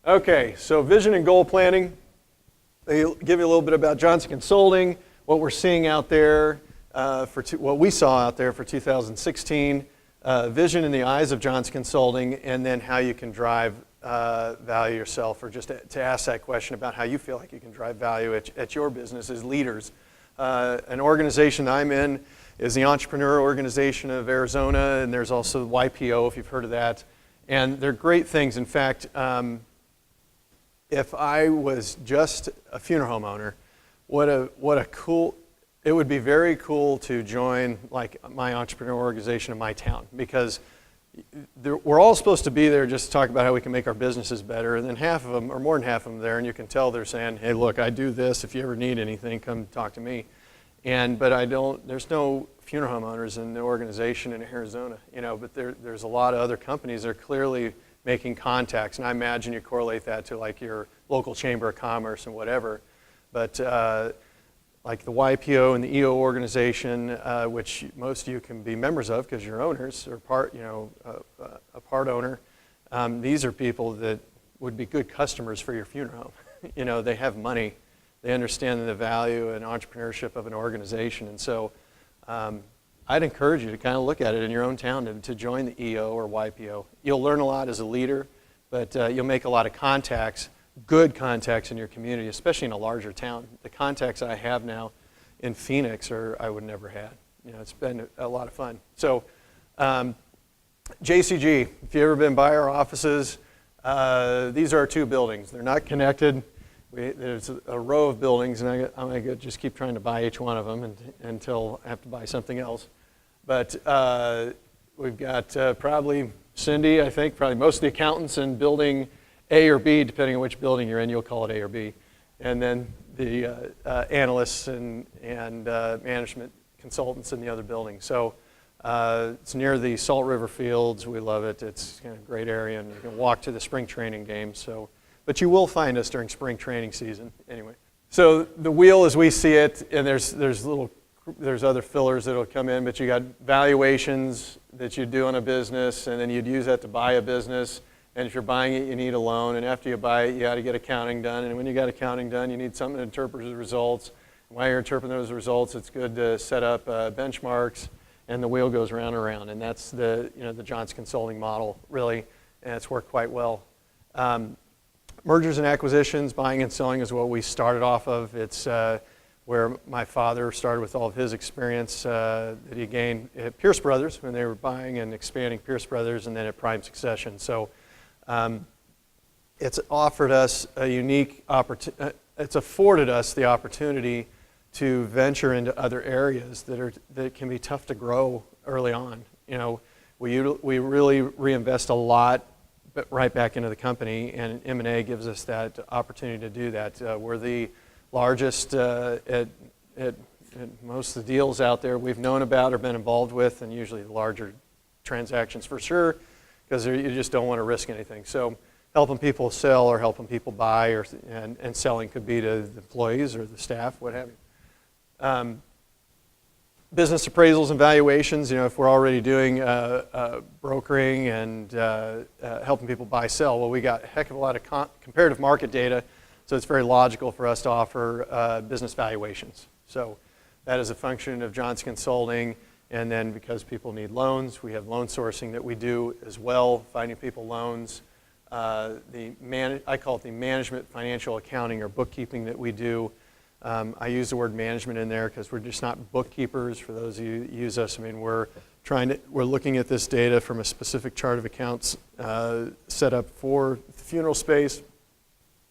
Okay, so vision and goal planning. They give you a little bit about Johnson Consulting, what we're seeing out there, what we saw out there for 2016, vision in the eyes of Johnson Consulting, and then how you can drive value yourself, or just to ask that question about how you feel like you can drive value at your business as leaders. An organization I'm in is the Entrepreneur Organization of Arizona, and there's also YPO, if you've heard of that. And they're great things. In fact, if I was just a funeral home owner, it would be very cool to join like my entrepreneur organization in my town, because we're all supposed to be there just to talk about how we can make our businesses better, and then half of them, or more than half of them there, and you can tell they're saying, hey, look, I do this. If you ever need anything, come talk to me. But there's no funeral home owners in the organization in Arizona, but there's a lot of other companies that are clearly making contacts, and I imagine you correlate that to like your local chamber of commerce and whatever. But like the YPO and the EO organization, which most of you can be members of because you're owners or a part owner, these are people that would be good customers for your funeral home. They have money, they understand the value and entrepreneurship of an organization, and so I'd encourage you to kind of look at it in your own town to join the EO or YPO. You'll learn a lot as a leader, but you'll make a lot of contacts, good contacts in your community, especially in a larger town. The contacts I have now in Phoenix I would never had. It's been a lot of fun. So JCG, if you've ever been by our offices, these are our two buildings. They're not connected. There's a row of buildings, and I'm going to just keep trying to buy each one of them until I have to buy something else. But we've got probably Cindy, I think, probably most of the accountants in building A or B, depending on which building you're in, you'll call it A or B. And then the analysts and management consultants in the other building. So it's near the Salt River Fields. We love it. It's kind of a great area, and you can walk to the spring training games. But you will find us during spring training season anyway. So the wheel as we see it, and there's other fillers that will come in, but you got valuations that you do on a business, and then you'd use that to buy a business. And if you're buying it, you need a loan, and after you buy it, you got to get accounting done. And when you got accounting done, you need something to interpret the results. And while you're interpreting those results, it's good to set up benchmarks, and the wheel goes round and around. And that's the Johnson Consulting model, really, and it's worked quite well. Mergers and acquisitions, buying and selling is what we started off of. It's where my father started with all of his experience that he gained at Pierce Brothers when they were buying and expanding Pierce Brothers, and then at Prime Succession. So it's offered us a unique opportunity. It's afforded us the opportunity to venture into other areas that can be tough to grow early on. We really reinvest a lot right back into the company, and M&A gives us that opportunity to do that. We're the largest at most of the deals out there we've known about or been involved with, and usually the larger transactions for sure, because you just don't want to risk anything. So helping people sell or helping people buy, and selling could be to the employees or the staff, what have you. Business appraisals and valuations, if we're already doing brokering and helping people buy, sell, well, we got a heck of a lot of comparative market data, so it's very logical for us to offer business valuations. So that is a function of Johnson Consulting, and then because people need loans, we have loan sourcing that we do as well, finding people loans. I call it the management, financial accounting, or bookkeeping that we do. I use the word management in there because we're just not bookkeepers. For those of you who use us, we're looking at this data from a specific chart of accounts set up for the funeral space,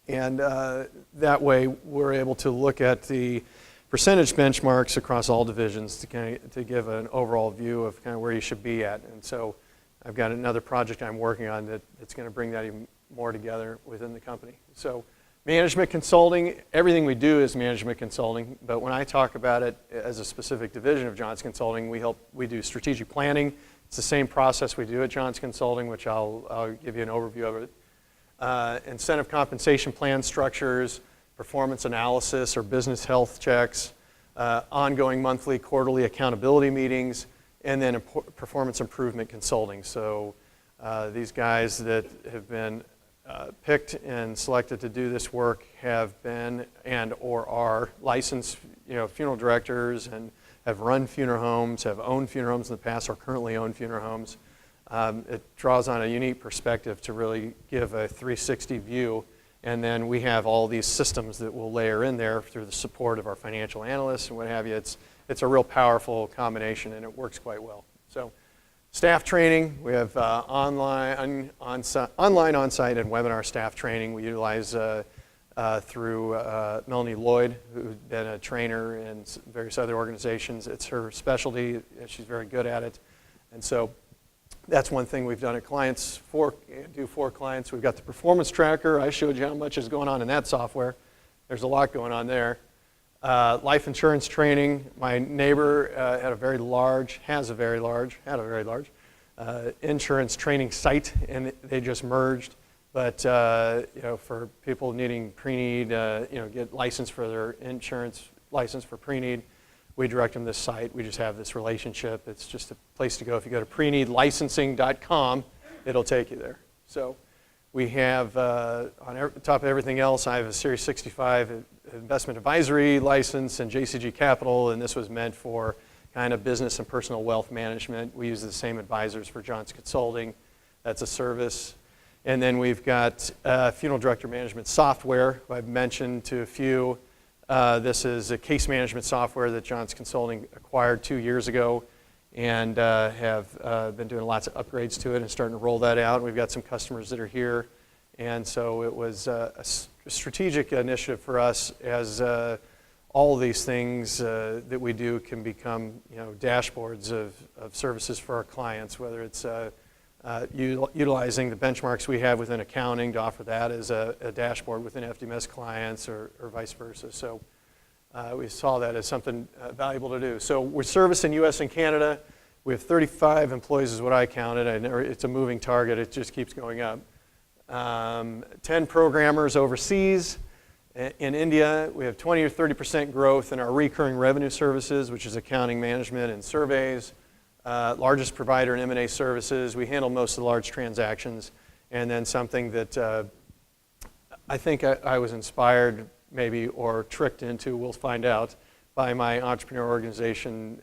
and that way we're able to look at the percentage benchmarks across all divisions to give an overall view of kind of where you should be at. And so I've got another project I'm working on that's going to bring that even more together within the company. So management consulting, everything we do is management consulting, but when I talk about it as a specific division of Johnson Consulting, we do strategic planning. It's the same process we do at Johnson Consulting, which I'll give you an overview of it. Incentive compensation plan structures, performance analysis or business health checks, ongoing monthly, quarterly accountability meetings, and then performance improvement consulting. So these guys that have been picked and selected to do this work have been and or are licensed, funeral directors and have run funeral homes, have owned funeral homes in the past, or currently own funeral homes. It draws on a unique perspective to really give a 360 view. And then we have all these systems that we'll layer in there through the support of our financial analysts and what have you. It's a real powerful combination, and it works quite well. So, staff training, we have online, on-site, and webinar staff training. We utilize through Melanie Lloyd, who's been a trainer in various other organizations. It's her specialty. She's very good at it. And so that's one thing we've done at clients, for clients. We've got the performance tracker. I showed you how much is going on in that software. There's a lot going on there. Life insurance training. My neighbor had a very large insurance training site, and they just merged. But for people needing pre-need, get licensed for their insurance license for pre-need, we direct them to this site. We just have this relationship. It's just a place to go. If you go to preneedlicensing.com, it'll take you there. So we have, on top of everything else, I have a Series 65 investment advisory license and JCG Capital, and this was meant for kind of business and personal wealth management. We use the same advisors for Johnson Consulting. That's a service. And then we've got funeral director management software. I've mentioned to a few. This is a case management software that Johnson Consulting acquired 2 years ago, and have been doing lots of upgrades to it and starting to roll that out. We've got some customers that are here, and so it was a strategic initiative for us as all of these things that we do can become dashboards of services for our clients, whether it's utilizing the benchmarks we have within accounting to offer that as a dashboard within FDMS clients or vice versa. So we saw that as something valuable to do. So we're servicing U.S. and Canada. We have 35 employees is what I counted. It's a moving target. It just keeps going up. 10 programmers overseas. In India, we have 20 or 30% growth in our recurring revenue services, which is accounting, management, and surveys. Largest provider in M&A services. We handle most of the large transactions. And then something that I think I was inspired maybe or tricked into, we'll find out, by my entrepreneur organization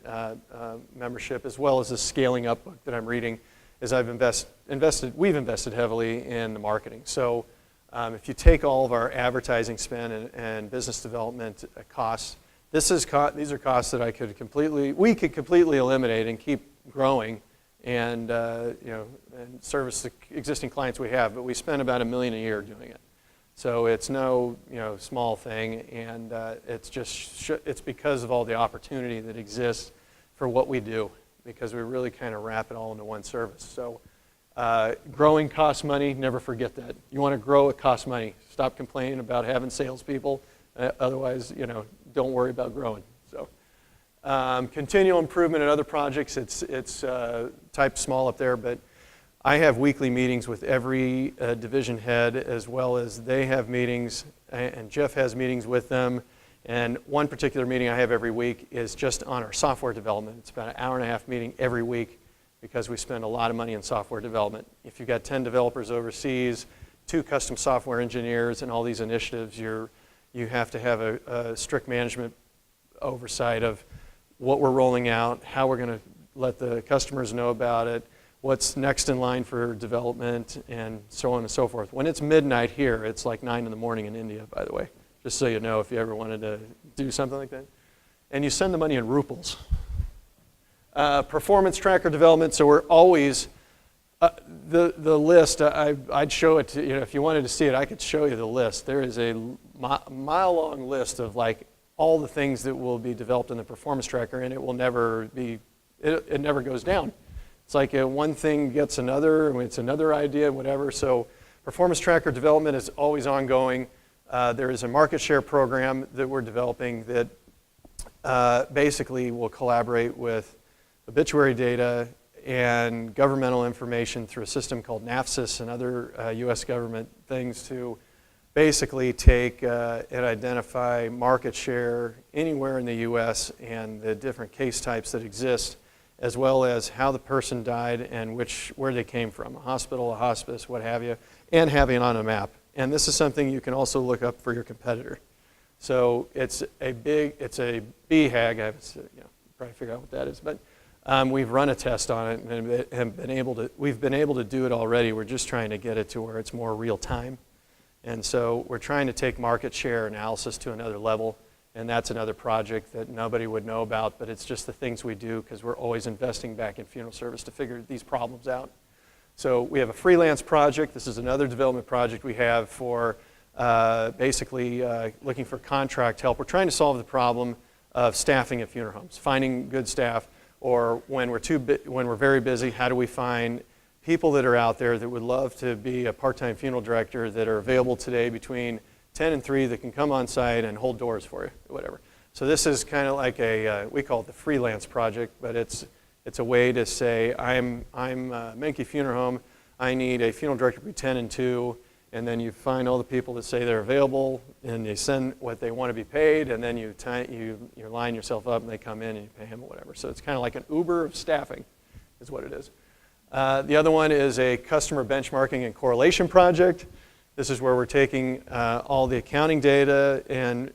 membership, as well as the Scaling Up book that I'm reading, is we've invested heavily in the marketing. So if you take all of our advertising spend and business development costs, these are costs that we could completely eliminate and keep growing and and service the existing clients we have. But we spend about $1 million a year doing it, so it's no small thing, and it's because of all the opportunity that exists for what we do, because we really kind of wrap it all into one service. So growing costs money. Never forget that. You want to grow, it costs money. Stop complaining about having salespeople. Otherwise, don't worry about growing. So, continual improvement in other projects. It's typed small up there, but I have weekly meetings with every division head, as well as they have meetings, and Jeff has meetings with them. And one particular meeting I have every week is just on our software development. It's about an hour-and-a-half meeting every week, because we spend a lot of money in software development. If you've got 10 developers overseas, 2 custom software engineers, and all these initiatives, you have to have a strict management oversight of what we're rolling out, how we're going to let the customers know about it, what's next in line for development, and so on and so forth. When it's midnight here, it's like 9 in the morning in India, by the way, just so you know if you ever wanted to do something like that. And you send the money in rubles. Performance tracker development, so we're always, the list, I'd show it to you. If you wanted to see it, I could show you the list. There is a mile-long list of all the things that will be developed in the performance tracker, and it will never be, it never goes down. It's like one thing gets another, it's another idea, whatever. So performance tracker development is always ongoing. There is a market share program that we're developing that basically will collaborate with obituary data and governmental information through a system called NAFSIS and other U.S. government things to basically take and identify market share anywhere in the U.S. and the different case types that exist, as well as how the person died and where they came from, a hospital, a hospice, what have you, and having it on a map. And this is something you can also look up for your competitor. So it's a BHAG. Probably figure out what that is, but we've run a test on it and we've been able to do it already. We're just trying to get it to where it's more real time. And so we're trying to take market share analysis to another level. And that's another project that nobody would know about, but it's just the things we do because we're always investing back in funeral service to figure these problems out. So we have a freelance project. This is another development project we have for basically looking for contract help. We're trying to solve the problem of staffing at funeral homes, finding good staff, or when we're very busy, how do we find people that are out there that would love to be a part-time funeral director that are available today between 10 and 3 that can come on site and hold doors for you, whatever. So this is kind of like we call it the freelance project, but it's a way to say, I'm Menke Funeral Home, I need a funeral director between 10 and 2, and then you find all the people that say they're available, and they send what they want to be paid, and then you line yourself up, and they come in and you pay them or whatever. So it's kind of like an Uber of staffing is what it is. The other one is a customer benchmarking and correlation project. This is where we're taking all the accounting data and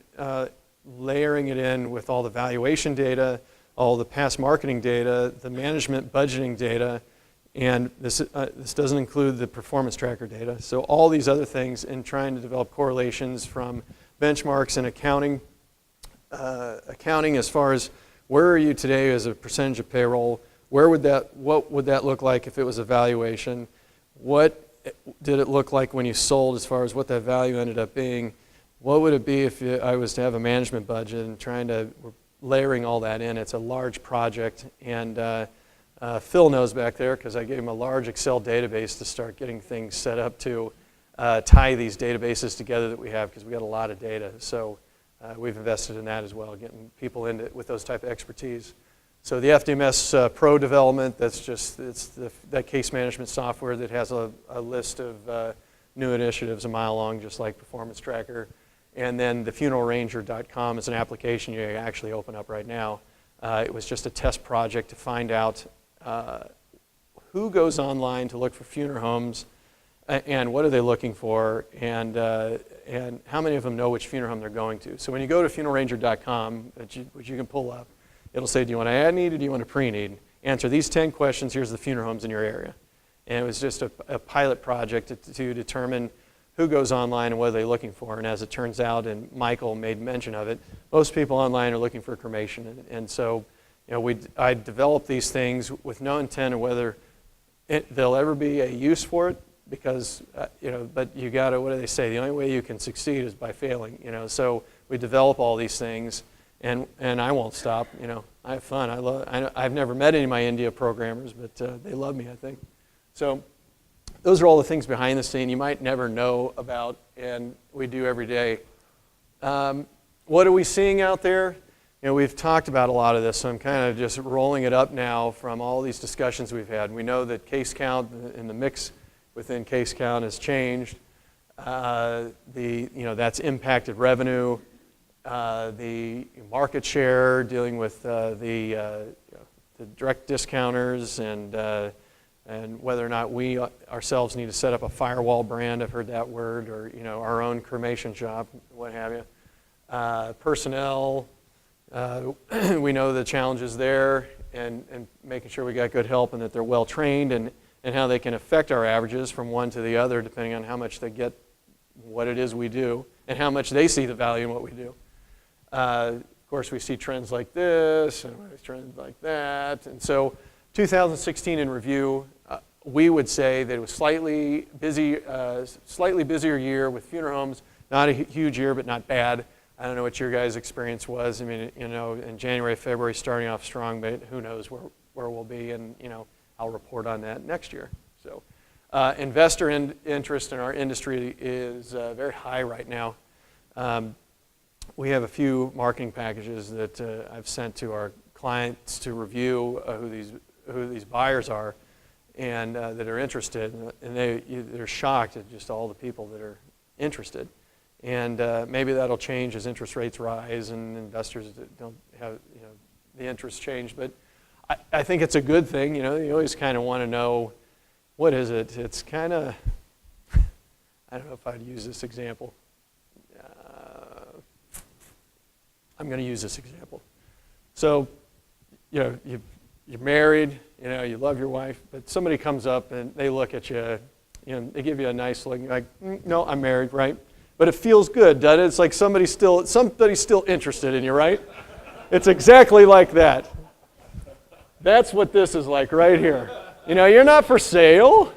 layering it in with all the valuation data, all the past marketing data, the management budgeting data, and this doesn't include the performance tracker data. So all these other things in trying to develop correlations from benchmarks and accounting as far as where are you today as a percentage of payroll, what would that look like if it was a valuation, what did it look like when you sold as far as what that value ended up being? What would it be if I was to have a management budget and we're layering all that in? It's a large project, and Phil knows back there because I gave him a large Excel database to start getting things set up to tie these databases together that we have because we got a lot of data. So we've invested in that as well, getting people in with those type of expertise. So the FDMS Pro development, that case management software that has a list of new initiatives a mile long, just like Performance Tracker. And then the funeralranger.com is an application you actually open up right now. It was just a test project to find out who goes online to look for funeral homes and what are they looking for, and how many of them know which funeral home they're going to. So when you go to funeralranger.com, which you can pull up, it'll say, do you want to add need or do you want to pre-need? Answer these 10 questions, here's the funeral homes in your area. And it was just a pilot project to determine who goes online and what are they looking for. And as it turns out, and Michael made mention of it, most people online are looking for cremation. And so I developed these things with no intent of whether there'll ever be a use for it, because, but you got to, what do they say? The only way you can succeed is by failing, So we develop all these things. And I won't stop. I have fun. I've never met any of my India programmers, but they love me, I think. So those are all the things behind the scene you might never know about, and we do every day. What are we seeing out there? We've talked about a lot of this, so I'm kind of just rolling it up now from all these discussions we've had. We know that case count and the mix within case count has changed. That's impacted revenue. The market share, dealing with the direct discounters, and whether or not we ourselves need to set up a firewall brand. I've heard that word, or our own cremation shop, what have you. Personnel, we know the challenges there, and making sure we got good help and that they're well trained, and how they can affect our averages from one to the other, depending on how much they get what it is we do, and how much they see the value in what we do. Of course, we see trends like this and trends like that. And so 2016 in review, we would say that it was slightly busier year with funeral homes. Not a huge year, but not bad. I don't know what your guys' experience was. I mean, in January, February, starting off strong, but who knows where we'll be, and I'll report on that next year. So investor interest in our industry is very high right now. We have a few marketing packages that I've sent to our clients to review who these buyers are, and that are interested, and they're shocked at just all the people that are interested. And maybe that'll change as interest rates rise and investors don't have the interest change. But I think it's a good thing. You always kind of want to know, what is it? It's kind of, I don't know if I'd use this example. I'm going to use this example. So, you're married, you love your wife, but somebody comes up and they look at you, they give you a nice look, like, no, I'm married, right? But it feels good, doesn't it? It's like somebody's still interested in you, right? It's exactly like that. That's what this is like right here. You're not for sale,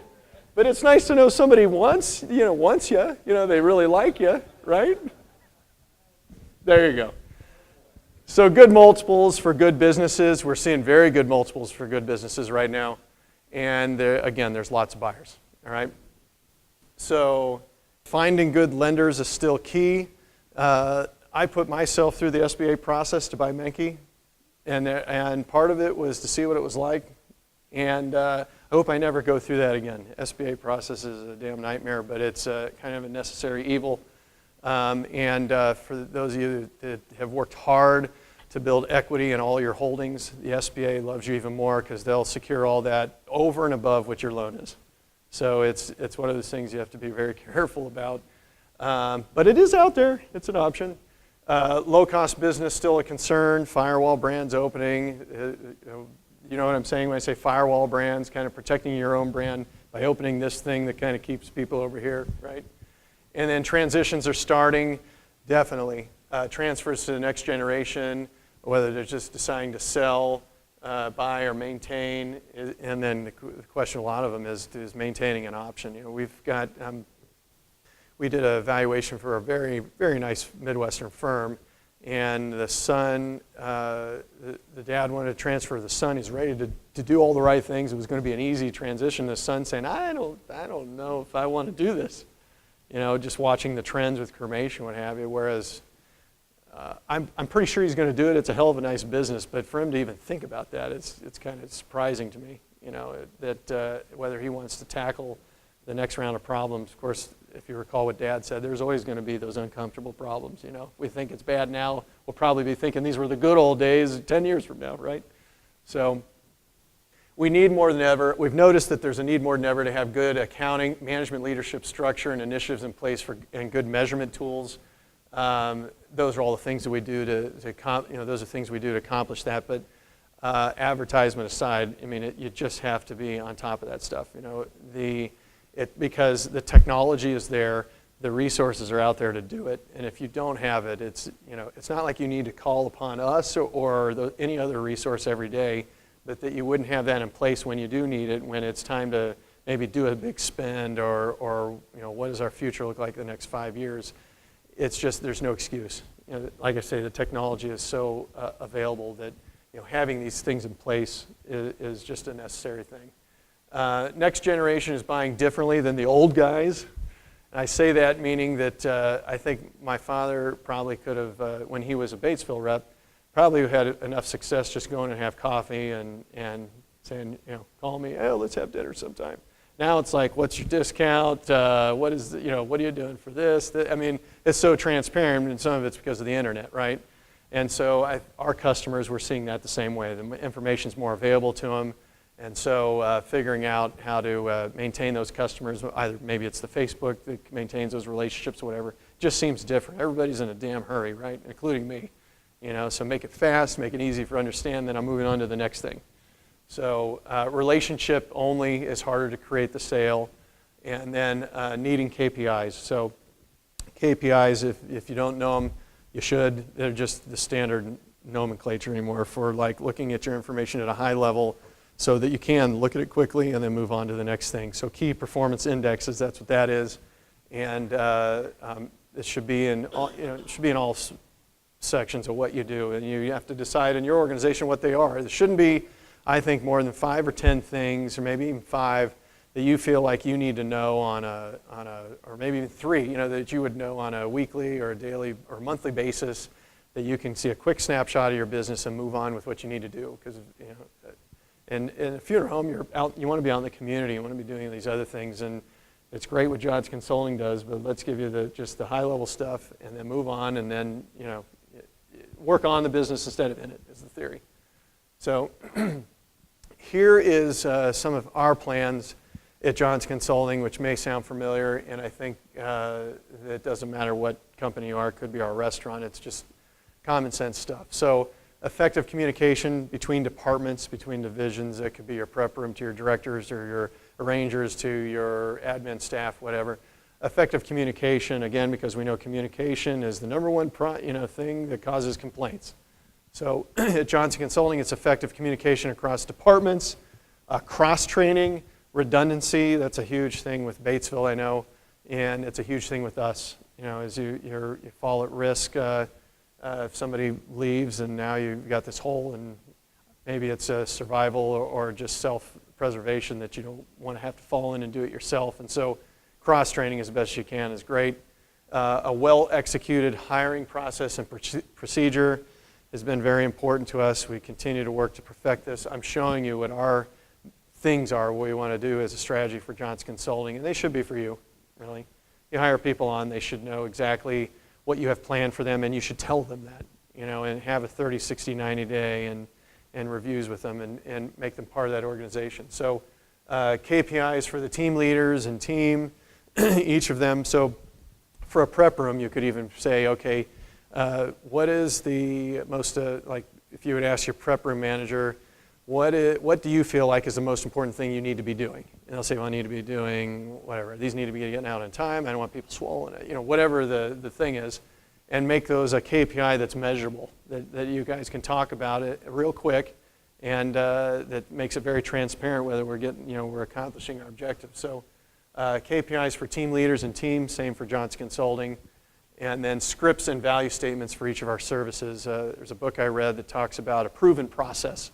but it's nice to know somebody wants you. They really like you, right? There you go. So good multiples for good businesses. We're seeing very good multiples for good businesses right now. And again, there's lots of buyers, all right? So finding good lenders is still key. I put myself through the SBA process to buy Menke, and part of it was to see what it was like. And I hope I never go through that again. SBA process is a damn nightmare, but it's kind of a necessary evil. For those of you that have worked hard to build equity in all your holdings, the SBA loves you even more because they'll secure all that over and above what your loan is. So it's one of those things you have to be very careful about. But it is out there. It's an option. Low-cost business still a concern. Firewall brands opening. You know what I'm saying when I say firewall brands, kind of protecting your own brand by opening this thing that kind of keeps people over here, right? And then transitions are starting, definitely. Transfers to the next generation, whether they're just deciding to sell, buy, or maintain. And then the question, a lot of them, is maintaining an option. We've got, we did an evaluation for a very, very nice Midwestern firm. And the son, the dad wanted to transfer the son. He's ready to do all the right things. It was going to be an easy transition. The son saying, I don't know if I want to do this. Just watching the trends with cremation, what have you. Whereas I'm pretty sure he's going to do it. It's a hell of a nice business, but for him to even think about that, it's kind of surprising to me. That whether he wants to tackle the next round of problems. Of course, if you recall what Dad said, there's always going to be those uncomfortable problems. We think it's bad now. We'll probably be thinking these were the good old days 10 years from now, right? So we need more than ever. We've noticed that there's a need more than ever to have good accounting, management, leadership structure, and initiatives in place and good measurement tools. Those are all the things that we do those are things we do to accomplish that. But advertisement aside, you just have to be on top of that stuff. Because the technology is there, the resources are out there to do it, and if you don't have it, it's not like you need to call upon us or any other resource every day, but that you wouldn't have that in place when you do need it, when it's time to maybe do a big spend or what does our future look like the next 5 years. It's just there's no excuse. Like I say, the technology is so available that having these things in place is just a necessary thing. Next generation is buying differently than the old guys. And I say that meaning that I think my father probably could have, when he was a Batesville rep, probably had enough success just going and have coffee and saying, call me, hey, let's have dinner sometime. Now it's like, what's your discount? What are you doing for this? It's so transparent, and some of it's because of the internet, right? And so our customers, we're seeing that the same way. The information's more available to them. And so figuring out how to maintain those customers, either maybe it's the Facebook that maintains those relationships or whatever, just seems different. Everybody's in a damn hurry, right? Including me. So make it fast, make it easy for understand, then I'm moving on to the next thing. So relationship only is harder to create the sale. And then needing KPIs. So KPIs, if you don't know them, you should. They're just the standard nomenclature anymore for like looking at your information at a high level so that you can look at it quickly and then move on to the next thing. So key performance indexes, that's what that is. And it should be in all sections of what you do. And you have to decide in your organization what they are. There shouldn't be, I think, more than 5 or 10 things, or maybe even 5, that you feel like you need to know or maybe even 3, that you would know on a weekly or a daily or monthly basis, that you can see a quick snapshot of your business and move on with what you need to do. Because in a funeral home, you want to be out in the community, you want to be doing these other things, and it's great what John's Consulting does, but let's give you just the high level stuff and then move on, and then work on the business instead of in it is the theory. So here is some of our plans at Johnson Consulting, which may sound familiar, and I think it doesn't matter what company you are. It could be our restaurant. It's just common sense stuff. So effective communication between departments, between divisions. It could be your prep room to your directors or your arrangers to your admin staff, whatever. Effective communication, again, because we know communication is the number one thing that causes complaints. So at Johnson Consulting, it's effective communication across departments, cross-training, redundancy. That's a huge thing with Batesville, I know, and it's a huge thing with us. As you fall at risk if somebody leaves and now you've got this hole, and maybe it's a survival or just self-preservation that you don't want to have to fall in and do it yourself. And so cross-training as best you can is great. A well-executed hiring process and procedure has been very important to us. We continue to work to perfect this. I'm showing you what our things are, what we want to do as a strategy for Johnson Consulting, and they should be for you, really. You hire people on, they should know exactly what you have planned for them, and you should tell them that, and have a 30, 60, 90 day and reviews with them and make them part of that organization. So KPIs for the team leaders and team, each of them. So for a prep room, you could even say, okay, what is the most, like if you would ask your prep room manager, what do you feel like is the most important thing you need to be doing? And they'll say, well, I need to be doing whatever. These need to be getting out on time. I don't want people swallowing it. Whatever the thing is. And make those a KPI that's measurable, that you guys can talk about it real quick, and that makes it very transparent whether we're accomplishing our objectives. So KPIs for team leaders and teams, same for Johnson Consulting. And then scripts and value statements for each of our services. There's a book I read that talks about a proven process.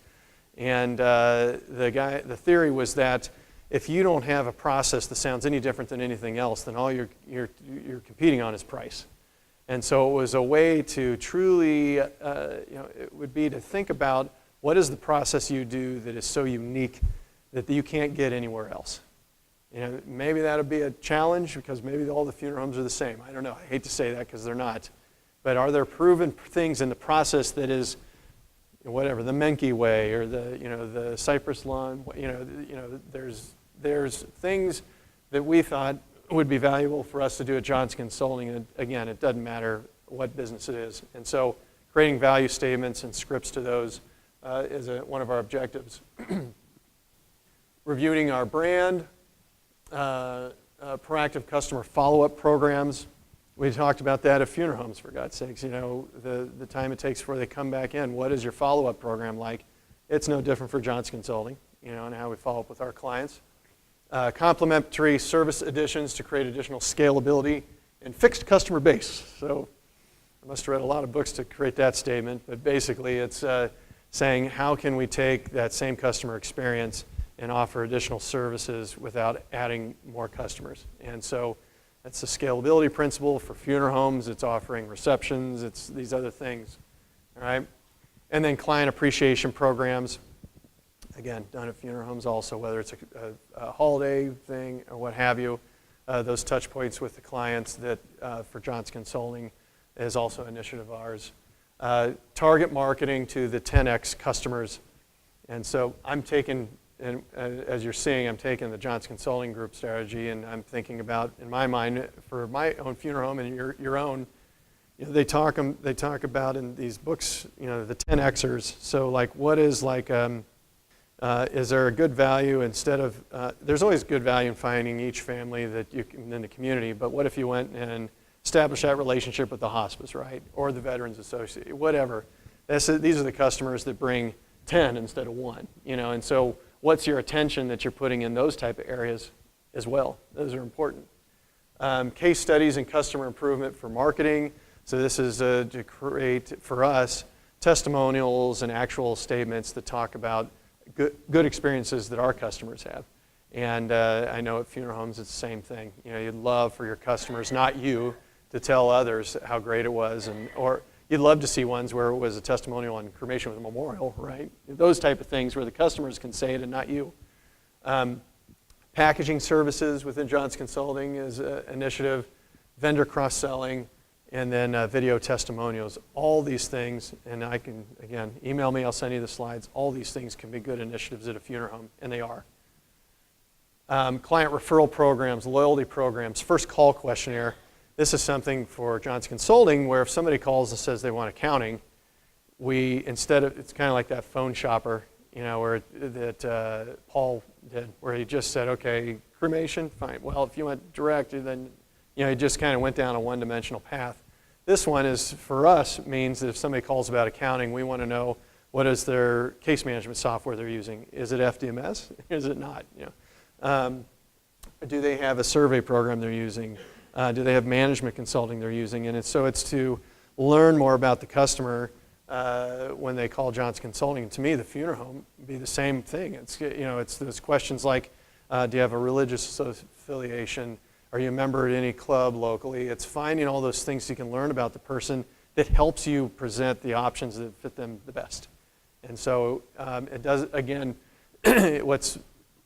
And the theory was that if you don't have a process that sounds any different than anything else, then all you're competing on is price. And so it was a way to truly, it would be to think about what is the process you do that is so unique that you can't get anywhere else. Maybe that'll be a challenge because maybe all the funeral homes are the same. I don't know. I hate to say that because they're not. But are there proven things in the process that is, whatever, the Menke way or the Cypress lawn? There's things that we thought would be valuable for us to do at Johnson Consulting. And again, it doesn't matter what business it is. And so creating value statements and scripts to those is one of our objectives. Reviewing our brand. Proactive customer follow-up programs. We talked about that at funeral homes, for God's sakes. The time it takes before they come back in. What is your follow-up program like? It's no different for Johnson Consulting, and how we follow up with our clients. Complementary service additions to create additional scalability and fixed customer base. So I must have read a lot of books to create that statement, but basically it's saying how can we take that same customer experience and offer additional services without adding more customers. And so that's the scalability principle for funeral homes. It's offering receptions. It's these other things, all right? And then client appreciation programs, again, done at funeral homes also, whether it's a holiday thing or what have you. Those touch points with the clients that for Johnson Consulting is also an initiative of ours. Target marketing to the 10X customers. And so I'm taking, and as you're seeing, I'm taking the Johnson Consulting Group strategy, and I'm thinking about, in my mind, for my own funeral home and your own, they talk about in these books, the 10Xers. So like, what is like, is there a good value instead of, there's always good value in finding each family that you can in the community, but what if you went and established that relationship with the hospice, right? Or the Veterans Association, whatever. These are the customers that bring 10 instead of 1, and so what's your attention that you're putting in those type of areas as well? Those are important. Case studies and customer improvement for marketing. So this is to create, for us, testimonials and actual statements that talk about good experiences that our customers have. And I know at funeral homes it's the same thing. You'd love for your customers, not you, to tell others how great it was, or you'd love to see ones where it was a testimonial on cremation with a memorial, right? Those type of things where the customers can say it and not you. Packaging services within Johnson Consulting is an initiative, vendor cross-selling, and then video testimonials. All these things, and I can, again, email me, I'll send you the slides. All these things can be good initiatives at a funeral home, and they are. Client referral programs, loyalty programs, first call questionnaire. This is something for Johnson Consulting where if somebody calls and says they want accounting, instead of, it's kind of like that phone shopper, that Paul did, where he just said, okay, cremation, fine. Well, if you went direct, then, he just kind of went down a one-dimensional path. This one is, for us, means that if somebody calls about accounting, we want to know what is their case management software they're using. Is it FDMS? Is it not? Do they have a survey program they're using? Do they have management consulting they're using? And so it's to learn more about the customer when they call Johnson Consulting. And to me, the funeral home would be the same thing. It's those questions like, do you have a religious affiliation? Are you a member at any club locally? It's finding all those things you can learn about the person that helps you present the options that fit them the best. And so it does, again, what's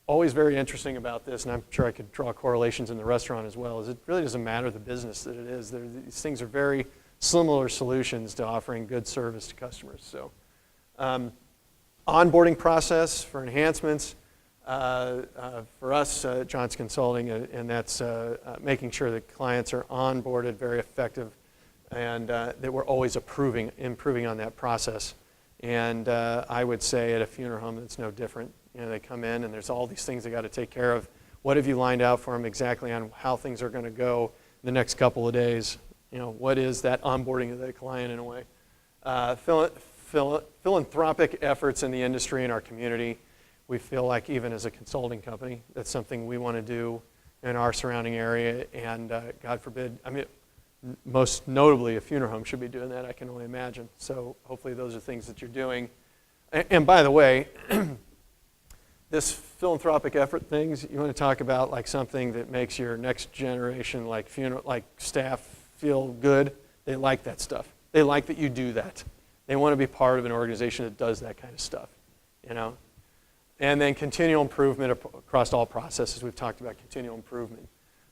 always very interesting about this, and I'm sure I could draw correlations in the restaurant as well, is it really doesn't matter the business that it is. These things are very similar solutions to offering good service to customers. So onboarding process for enhancements for us at Johnson Consulting, and that's making sure that clients are onboarded very effective and that we're always improving on that process. And I would say at a funeral home it's no different. They come in and there's all these things they got to take care of. What have you lined out for them exactly on how things are going to go the next couple of days? What is that onboarding of the client in a way? Philanthropic efforts in the industry and our community. We feel like even as a consulting company, that's something we want to do in our surrounding area. And God forbid, most notably a funeral home should be doing that, I can only imagine. So hopefully those are things that you're doing. And by the way, this philanthropic effort things, you want to talk about like something that makes your next generation like staff feel good. They like that stuff. They like that you do that. They want to be part of an organization that does that kind of stuff, And then continual improvement across all processes. We've talked about continual improvement.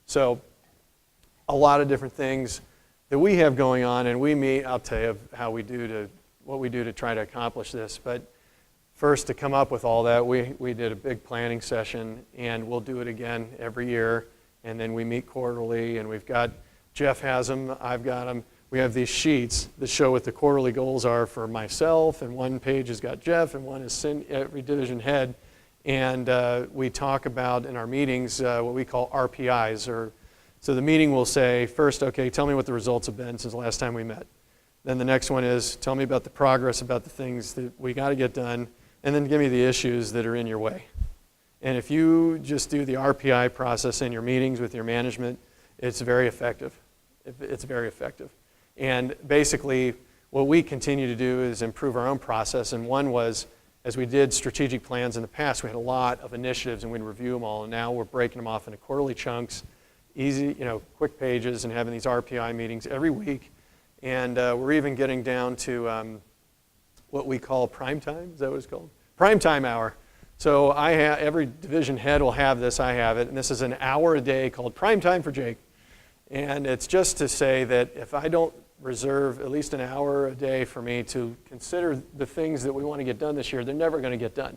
So a lot of different things that we have going on, and we meet, I'll tell you what we do to try to accomplish this. But first, to come up with all that, we did a big planning session, and we'll do it again every year. And then we meet quarterly, and Jeff has them, I've got them. We have these sheets that show what the quarterly goals are for myself, and one page has got Jeff, and one is every division head. And we talk about in our meetings what we call RPIs. So the meeting will say, first, okay, tell me what the results have been since the last time we met. Then the next one is, tell me about the progress, about the things that we got to get done, and then give me the issues that are in your way. And if you just do the RPI process in your meetings with your management, it's very effective. It's very effective. And basically, what we continue to do is improve our own process. And one was, as we did strategic plans in the past, we had a lot of initiatives and we'd review them all. And now we're breaking them off into quarterly chunks, easy, quick pages, and having these RPI meetings every week. And we're even getting down to what we call prime time. Is that what it's called? Prime time hour. So every division head will have this. I have it. And this is an hour a day called prime time for Jake. And it's just to say that if I don't reserve at least an hour a day for me to consider the things that we want to get done this year, they're never going to get done.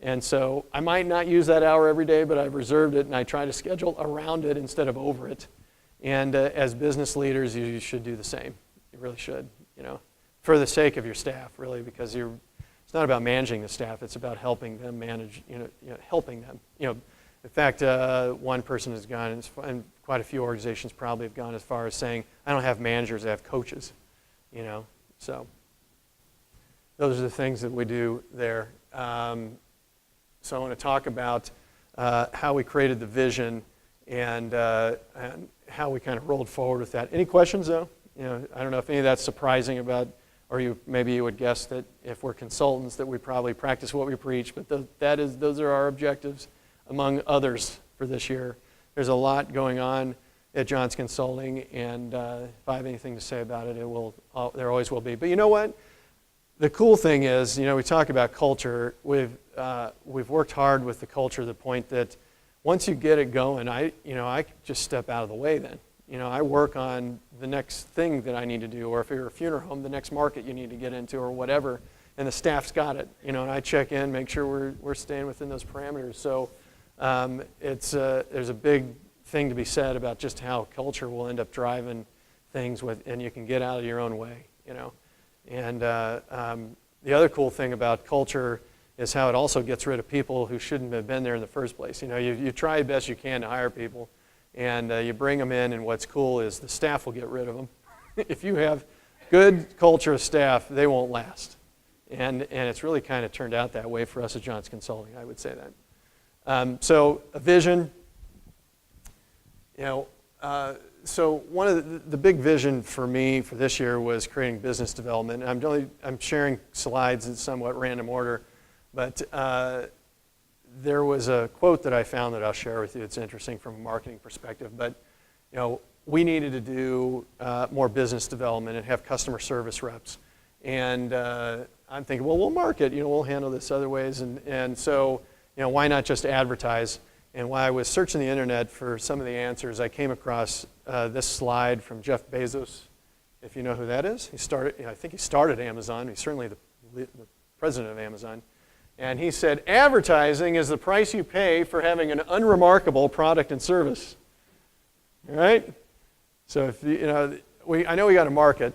And so I might not use that hour every day, but I've reserved it, and I try to schedule around it instead of over it. And as business leaders, you should do the same. You really should, for the sake of your staff, really, because it's not about managing the staff. It's about helping them manage, helping them. In fact, one person has gone, and quite a few organizations probably have gone as far as saying, I don't have managers, I have coaches, So those are the things that we do there. So I want to talk about how we created the vision and how we kind of rolled forward with that. Any questions, though? I don't know if any of that's surprising about, or maybe you would guess that if we're consultants that we probably practice what we preach, but those are our objectives among others for this year. There's a lot going on at Johnson Consulting, and if I have anything to say about it, there always will be. But you know what? The cool thing is, we talk about culture. We've worked hard with the culture to the point that once you get it going, I just step out of the way then. I work on the next thing that I need to do, or if you're a funeral home, the next market you need to get into, or whatever, and the staff's got it. And I check in, make sure we're staying within those parameters. So there's a big thing to be said about just how culture will end up driving things and you can get out of your own way. And the other cool thing about culture is how it also gets rid of people who shouldn't have been there in the first place. You try the best you can to hire people, and you bring them in, and what's cool is the staff will get rid of them. If you have good culture of staff, they won't last. And it's really kind of turned out that way for us at Johnson Consulting, I would say that. So a vision, so one of the big vision for me for this year was creating business development. I'm sharing slides in somewhat random order, but there was a quote that I found that I'll share with you. It's interesting from a marketing perspective, but we needed to do more business development and have customer service reps. And I'm thinking, well, we'll market, we'll handle this other ways, and so why not just advertise? And while I was searching the internet for some of the answers, I came across this slide from Jeff Bezos, if you know who that is. I think he started Amazon. He's certainly the president of Amazon. And he said, advertising is the price you pay for having an unremarkable product and service. All right? So if I know we got to market,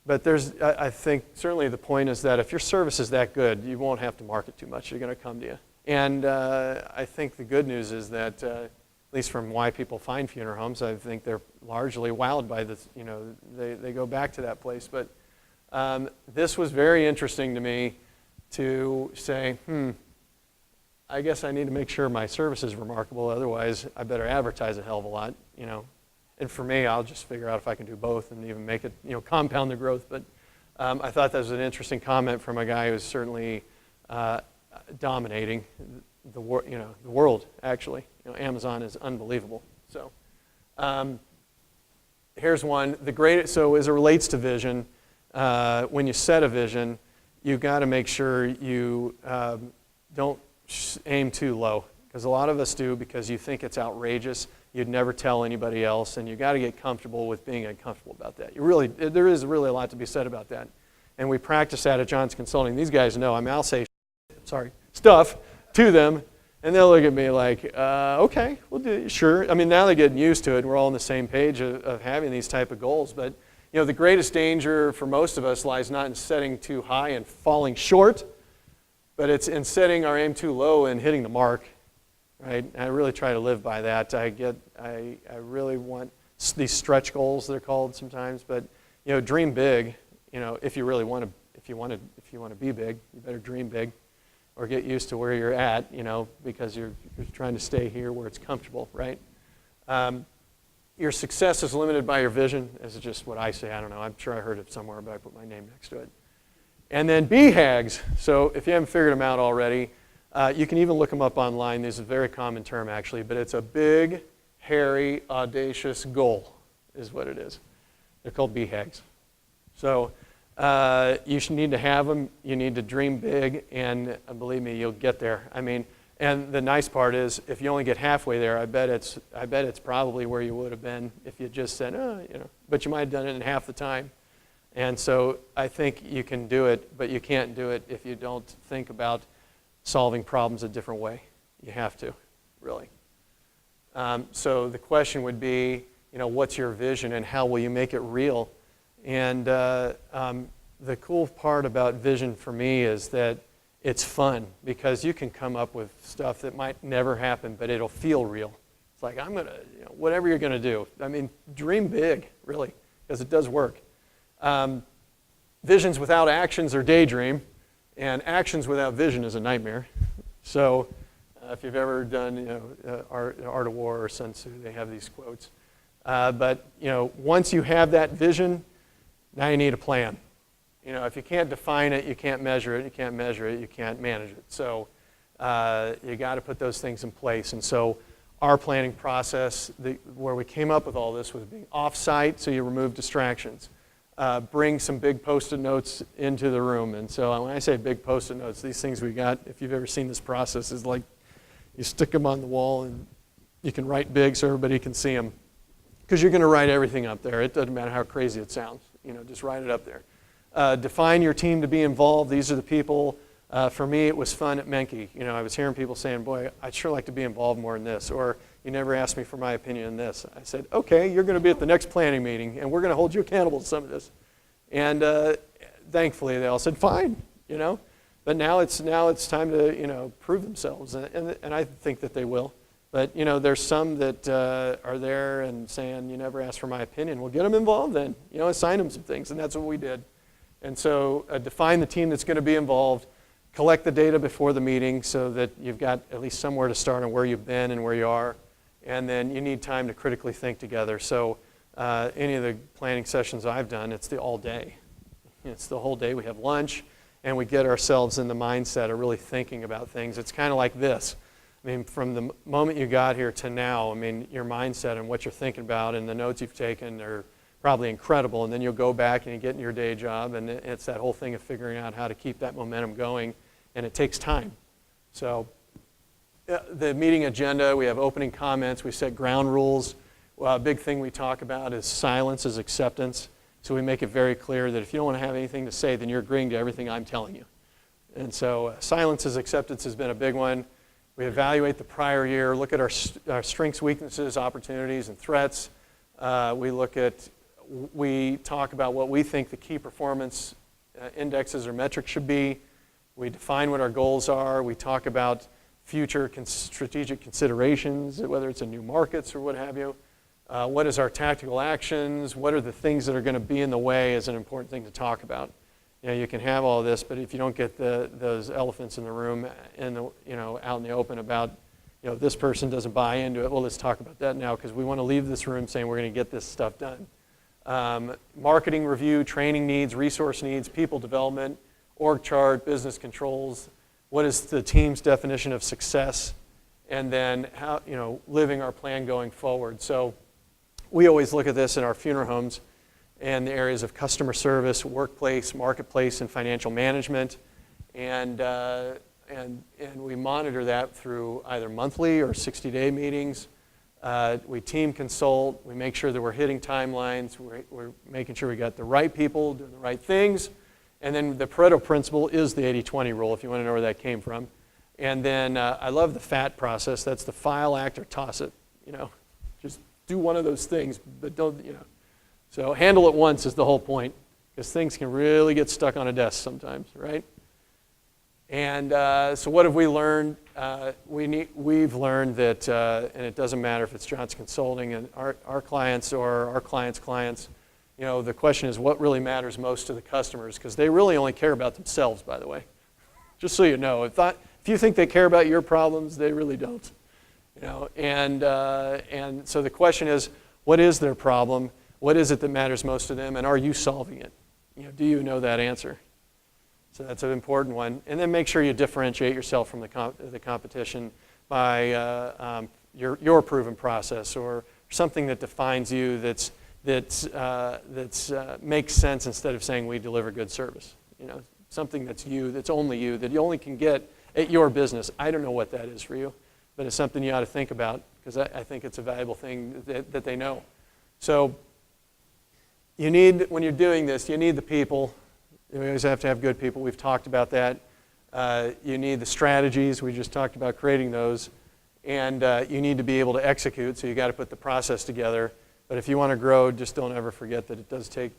but I think certainly the point is that if your service is that good, you won't have to market too much. They're going to come to you. And I think the good news is that, at least from why people find funeral homes, I think they're largely wowed by this. They go back to that place. But this was very interesting to me to say, I guess I need to make sure my service is remarkable. Otherwise, I better advertise a hell of a lot. And for me, I'll just figure out if I can do both and even make it, compound the growth. But I thought that was an interesting comment from a guy who's certainly dominating the world, actually. Amazon is unbelievable. So here's one. So as it relates to vision, when you set a vision, you've got to make sure you don't aim too low, because a lot of us do because you think it's outrageous. You'd never tell anybody else, and you've got to get comfortable with being uncomfortable about that. There is really a lot to be said about that. And we practice that at Johnson Consulting. These guys know. I'll say stuff to them, and they'll look at me like, okay, we'll do it, sure. Now they're getting used to it, and we're all on the same page of having these type of goals. But the greatest danger for most of us lies not in setting too high and falling short, but it's in setting our aim too low and hitting the mark. Right? And I really try to live by that. I really want these stretch goals, they're called sometimes, but dream big. If you really want to, if you want to be big, you better dream big, or get used to where you're at. Because you're trying to stay here where it's comfortable, right? Your success is limited by your vision. This is just what I say. I don't know. I'm sure I heard it somewhere, but I put my name next to it. And then BHAGs. So if you haven't figured them out already, you can even look them up online. This is a very common term, actually, but it's a big, hairy, audacious goal is what it is. They're called BHAGs. So you should need to have them. You need to dream big, and believe me, you'll get there. And the nice part is, if you only get halfway there, I bet it's probably where you would have been if you just said, but you might have done it in half the time. And so I think you can do it, but you can't do it if you don't think about solving problems a different way. You have to, really. So the question would be, what's your vision and how will you make it real? And the cool part about vision for me is that it's fun, because you can come up with stuff that might never happen, but it'll feel real. It's like, I'm going to, whatever you're going to do. Dream big, really, because it does work. Visions without actions are daydream. And actions without vision is a nightmare. So if you've ever done Art of War or Sun Tzu, they have these quotes. But once you have that vision, now you need a plan. If you can't define it, you can't measure it. You can't measure it, you can't manage it. So you got to put those things in place. And so our planning process, where we came up with all this, was being off-site, so you remove distractions. Bring some big Post-it notes into the room. And so when I say big Post-it notes, these things we got, if you've ever seen this process, is like you stick them on the wall and you can write big so everybody can see them. because you're going to write everything up there. It doesn't matter how crazy it sounds. Just write it up there. Define your team to be involved. These are the people. For me, it was fun at Menke. I was hearing people saying, boy, I'd sure like to be involved more in this. Or, you never asked me for my opinion in this. I said, okay, you're going to be at the next planning meeting, and we're going to hold you accountable to some of this. And thankfully, they all said, fine, But now it's time to, prove themselves, and I think that they will. But, there's some that are there and saying, you never asked for my opinion. Well, get them involved then. Assign them some things, and that's what we did. And so define the team that's going to be involved. Collect the data before the meeting so that you've got at least somewhere to start on where you've been and where you are. And then you need time to critically think together. So any of the planning sessions I've done, it's the all day. It's the whole day. We have lunch, and we get ourselves in the mindset of really thinking about things. It's kind of like this. From the moment you got here to now, your mindset and what you're thinking about and the notes you've taken are probably incredible. And then you'll go back and you get in your day job, and it's that whole thing of figuring out how to keep that momentum going, and it takes time. So the meeting agenda, we have opening comments, we set ground rules. A big thing we talk about is silence is acceptance. So we make it very clear that if you don't want to have anything to say, then you're agreeing to everything I'm telling you. And so silence is acceptance has been a big one. We evaluate the prior year, look at our strengths, weaknesses, opportunities, and threats. We talk about what we think the key performance indexes or metrics should be. We define what our goals are. We talk about future strategic considerations, whether it's in new markets or what have you. What is our tactical actions? What are the things that are going to be in the way is an important thing to talk about. You can have all this, but if you don't get those elephants in the room and out in the open about, this person doesn't buy into it, well, let's talk about that now because we want to leave this room saying we're going to get this stuff done. Marketing review, training needs, resource needs, people development, org chart, business controls. What is the team's definition of success? And then how, living our plan going forward. So we always look at this in our funeral homes and the areas of customer service, workplace, marketplace, and financial management. And we monitor that through either monthly or 60-day meetings. We team consult. We make sure that we're hitting timelines. We're making sure we got the right people doing the right things. And then the Pareto principle is the 80-20 rule, if you want to know where that came from. And then I love the FAT process. That's the file, act, or toss it. Just do one of those things, but don't, So handle it once is the whole point, because things can really get stuck on a desk sometimes, right? And so what have we learned? We've learned that, and it doesn't matter if it's Johnson Consulting and our clients or our clients' clients, the question is what really matters most to the customers, because they really only care about themselves, by the way. Just so you know, if you think they care about your problems, they really don't. And so the question is, what is their problem? What is it that matters most to them, and are you solving it? Do you know that answer? So that's an important one. And then make sure you differentiate yourself from the competition by your proven process or something that defines you that makes sense instead of saying we deliver good service. Something that's you, that's only you, that you only can get at your business. I don't know what that is for you, but it's something you ought to think about because I think it's a valuable thing that they know. So when you're doing this, you need the people. You always have to have good people. We've talked about that. You need the strategies. We just talked about creating those. And you need to be able to execute, so you got to put the process together. But if you want to grow, just don't ever forget that it does take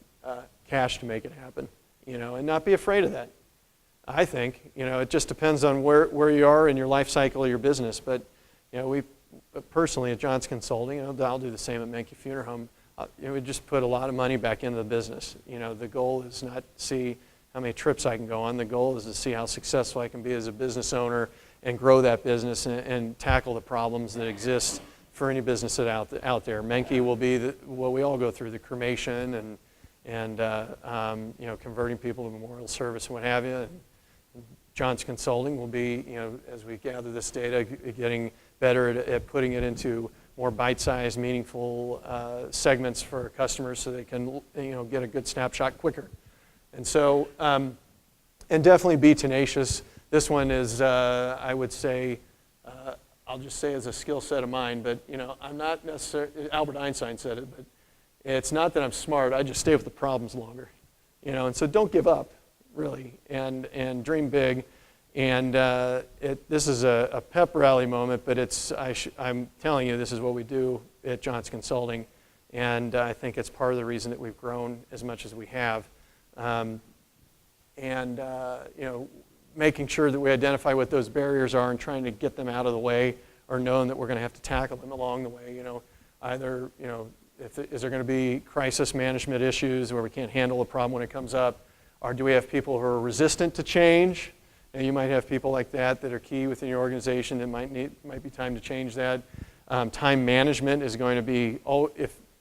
cash to make it happen, and not be afraid of that. I think, it just depends on where you are in your life cycle of your business. But, we personally at Johnson Consulting, I'll do the same at Menke Funeral Home. We just put a lot of money back into the business. The goal is not to see how many trips I can go on. The goal is to see how successful I can be as a business owner and grow that business and tackle the problems that exist for any business that out there. Menke will be what we all go through, the cremation and converting people to memorial service and what have you. And Johnson Consulting will be, as we gather this data, getting better at putting it into more bite-sized, meaningful segments for our customers so they can, get a good snapshot quicker. And so, and definitely be tenacious. This one is, I would say, I'll just say as a skill set of mine, but I'm not necessarily, Albert Einstein said it, but it's not that I'm smart, I just stay with the problems longer. And so don't give up, really, and dream big. And this is a pep rally moment, but I'm telling you, this is what we do at Johnson Consulting, and I think it's part of the reason that we've grown as much as we have. Making sure that we identify what those barriers are and trying to get them out of the way, or knowing that we're going to have to tackle them along the way. Either is there going to be crisis management issues where we can't handle a problem when it comes up, or do we have people who are resistant to change? And you might have people like that are key within your organization that might be time to change that. Time management is going to be,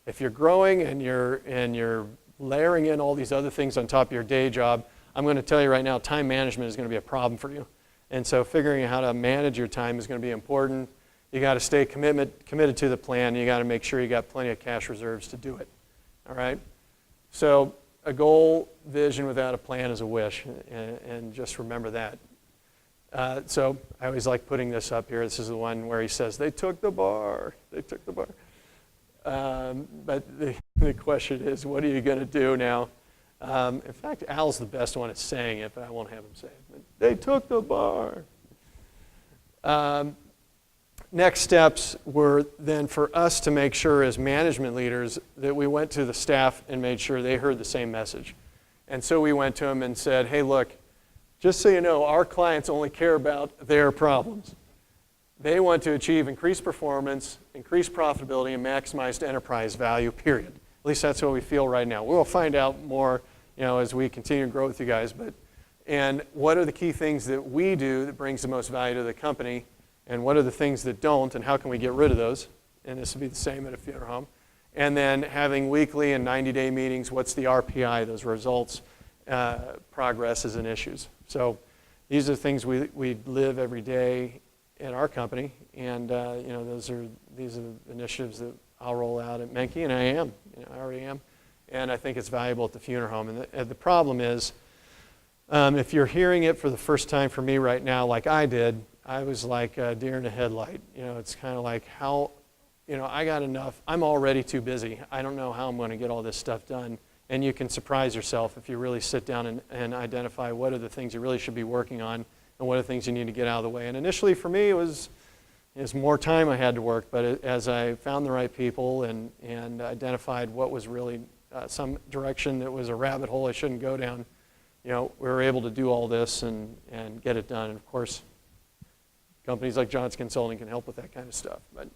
if you're growing and you're layering in all these other things on top of your day job, I'm going to tell you right now, time management is going to be a problem for you. And so figuring out how to manage your time is going to be important. You got to stay committed to the plan. You got to make sure you got plenty of cash reserves to do it. All right? So a goal, vision without a plan is a wish, and just remember that. So I always like putting this up here. This is the one where he says, they took the bar. They took the bar. But the question is, what are you going to do now? In fact, Al's the best one at saying it, but I won't have him say it. But they took the bar. Next steps were then for us to make sure as management leaders that we went to the staff and made sure they heard the same message. And so we went to them and said, hey, look, just so you know, our clients only care about their problems. They want to achieve increased performance, increased profitability, and maximized enterprise value, period. At least that's what we feel right now. We'll find out more, as we continue to grow with you guys. And what are the key things that we do that brings the most value to the company? And what are the things that don't, and how can we get rid of those? And this would be the same at a funeral home. And then having weekly and 90-day meetings, what's the RPI, those results, progresses, and issues. So these are the things we live every day in our company, and these are the initiatives that I'll roll out at Menke, and I already am, and I think it's valuable at the funeral home. And the problem is, if you're hearing it for the first time from me right now, like I did, I was like a deer in a headlight. It's kind of like how, I got enough. I'm already too busy. I don't know how I'm going to get all this stuff done. And you can surprise yourself if you really sit down and identify what are the things you really should be working on and what are the things you need to get out of the way. And initially for me, it was more time I had to work, but as I found the right people and identified what was really some direction that was a rabbit hole I shouldn't go down, we were able to do all this and get it done. And of course, companies like Johnson Consulting can help with that kind of stuff. But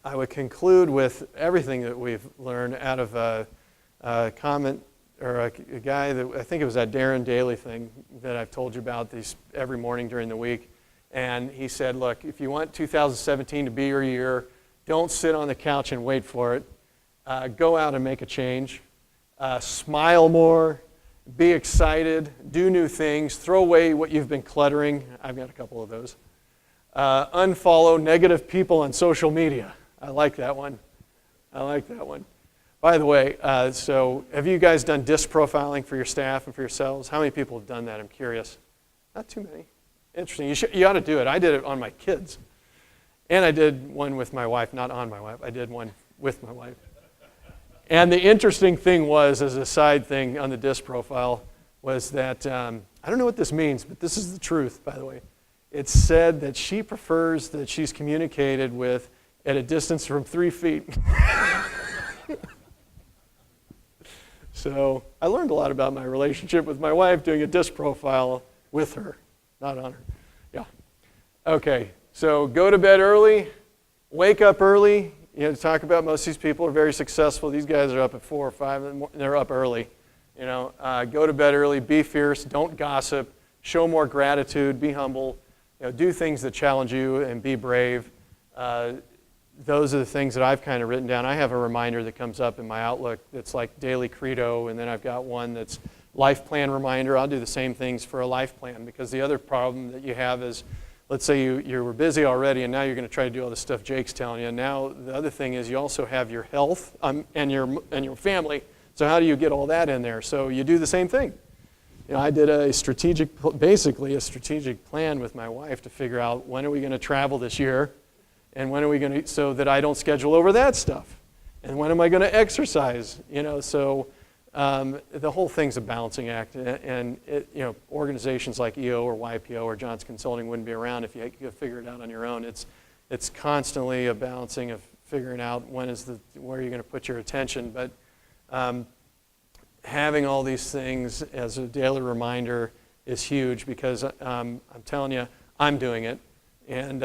I would conclude with everything that we've learned out of a comment or a guy that I think it was that Darren Daly thing that I've told you about every morning during the week. And he said, look, if you want 2017 to be your year, don't sit on the couch and wait for it. Go out and make a change. Smile more. Be excited. Do new things. Throw away what you've been cluttering. I've got a couple of those. Unfollow negative people on social media. I like that one. By the way, so have you guys done disc profiling for your staff and for yourselves? How many people have done that? I'm curious. Not too many. Interesting. You ought to do it. I did it on my kids. And I did one with my wife, not on my wife. I did one with my wife. And the interesting thing was, as a side thing on the disc profile, was that, I don't know what this means, but this is the truth, by the way. It said that she prefers that she's communicated with at a distance from 3 feet. So I learned a lot about my relationship with my wife doing a disc profile with her, not on her. Yeah. Okay, so go to bed early, wake up early. Talk about most of these people are very successful. These guys are up at 4 or 5, and they're up early. Go to bed early, be fierce, don't gossip, show more gratitude, be humble, do things that challenge you and be brave. Those are the things that I've kind of written down. I have a reminder that comes up in my Outlook that's like daily credo, and then I've got one that's life plan reminder. I'll do the same things for a life plan, because the other problem that you have is, let's say you were busy already and now you're going to try to do all the stuff Jake's telling you. And now the other thing is you also have your health and your family. So how do you get all that in there? So you do the same thing. I did basically a strategic plan with my wife to figure out when are we going to travel this year, and when are we going to, so that I don't schedule over that stuff, and when am I going to exercise, so the whole thing's a balancing act, and organizations like EO or YPO or Johnson Consulting wouldn't be around if you could figure it out on your own. It's constantly a balancing of figuring out where you're going to put your attention, but having all these things as a daily reminder is huge, because I'm telling you, I'm doing it, and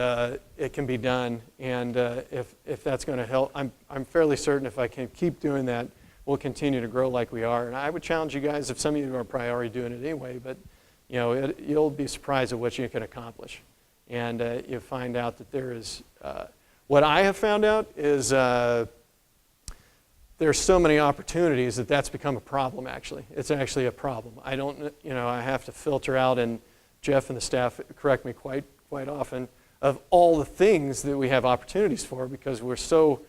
it can be done. And if that's going to help, I'm fairly certain if I can keep doing that, we'll continue to grow like we are. And I would challenge you guys, if some of you are priority doing it anyway, but you'll be surprised at what you can accomplish. And you'll find out that there is, what I have found out is there's so many opportunities that's become a problem, actually. It's actually a problem. I have to filter out, and Jeff and the staff correct me quite often, of all the things that we have opportunities for, because we're so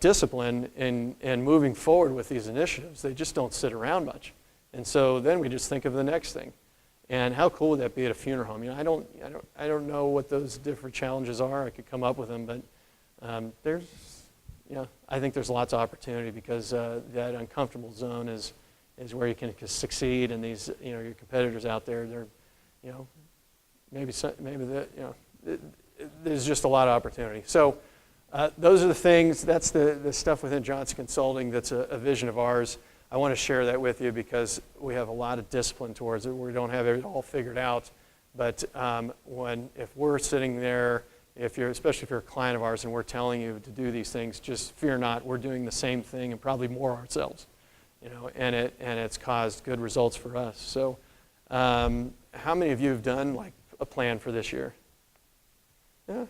disciplined in moving forward with these initiatives. They just don't sit around much. And so then we just think of the next thing. And how cool would that be at a funeral home? I don't know what those different challenges are. I could come up with them, but I think there's lots of opportunity, because that uncomfortable zone is where you can succeed, and these your competitors out there, they're there's just a lot of opportunity. So those are the things. That's the stuff within Johnson Consulting that's a vision of ours. I want to share that with you because we have a lot of discipline towards it. We don't have it all figured out, but if we're sitting there, especially if you're a client of ours and we're telling you to do these things, just fear not. We're doing the same thing and probably more ourselves, and it's caused good results for us. So, how many of you have done like a plan for this year? Yeah,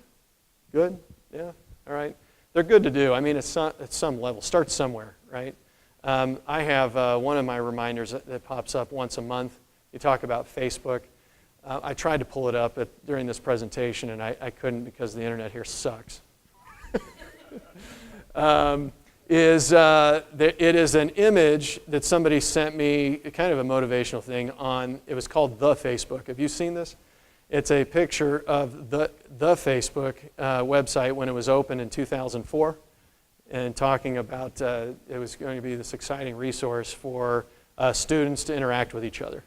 good. Yeah, all right. They're good to do. I mean, at some level, start somewhere, right? I have one of my reminders that pops up once a month. You talk about Facebook. I tried to pull it up during this presentation, and I couldn't because the internet here sucks. It is an image that somebody sent me, kind of a motivational thing it was called The Facebook. Have you seen this? It's a picture of the Facebook website when it was opened in 2004, and talking about it was going to be this exciting resource for students to interact with each other.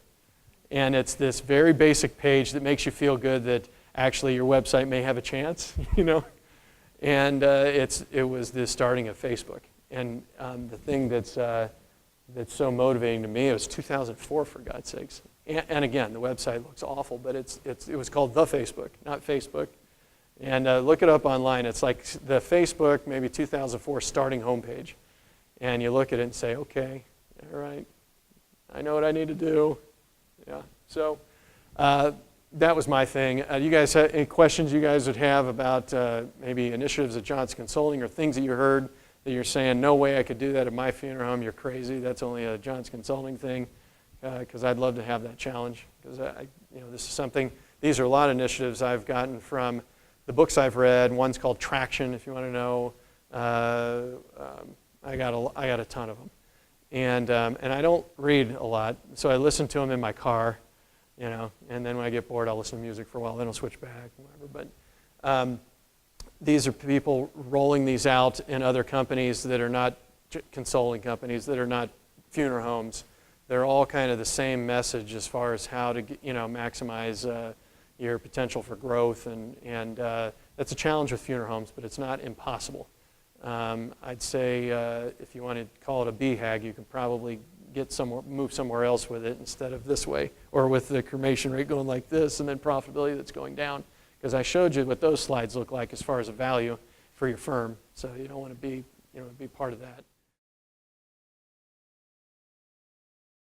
And it's this very basic page that makes you feel good that actually your website may have a chance, And it was the starting of Facebook. And the thing that's so motivating to me, it was 2004, for God's sakes. And again, the website looks awful, but it was called The Facebook, not Facebook. And look it up online. It's like the Facebook, maybe 2004 starting homepage. And you look at it and say, okay, all right, I know what I need to do. Yeah, so that was my thing. You guys have any questions you guys would have about maybe initiatives at Johnson Consulting, or things that you heard that you're saying, no way I could do that at my funeral home, you're crazy, that's only a Johnson Consulting thing, because I'd love to have that challenge. Because this is something, these are a lot of initiatives I've gotten from the books I've read. One's called Traction, if you want to know. I got a ton of them. And I don't read a lot, so I listen to them in my car, and then when I get bored, I'll listen to music for a while, then I'll switch back, whatever. But these are people rolling these out in other companies that are not consulting companies, that are not funeral homes. They're all kind of the same message as far as how to maximize your potential for growth, and that's a challenge with funeral homes, but it's not impossible. I'd say if you want to call it a BHAG, you can probably move somewhere else with it instead of this way, or with the cremation rate going like this and then profitability that's going down. Because I showed you what those slides look like as far as a value for your firm, so you don't want to be part of that.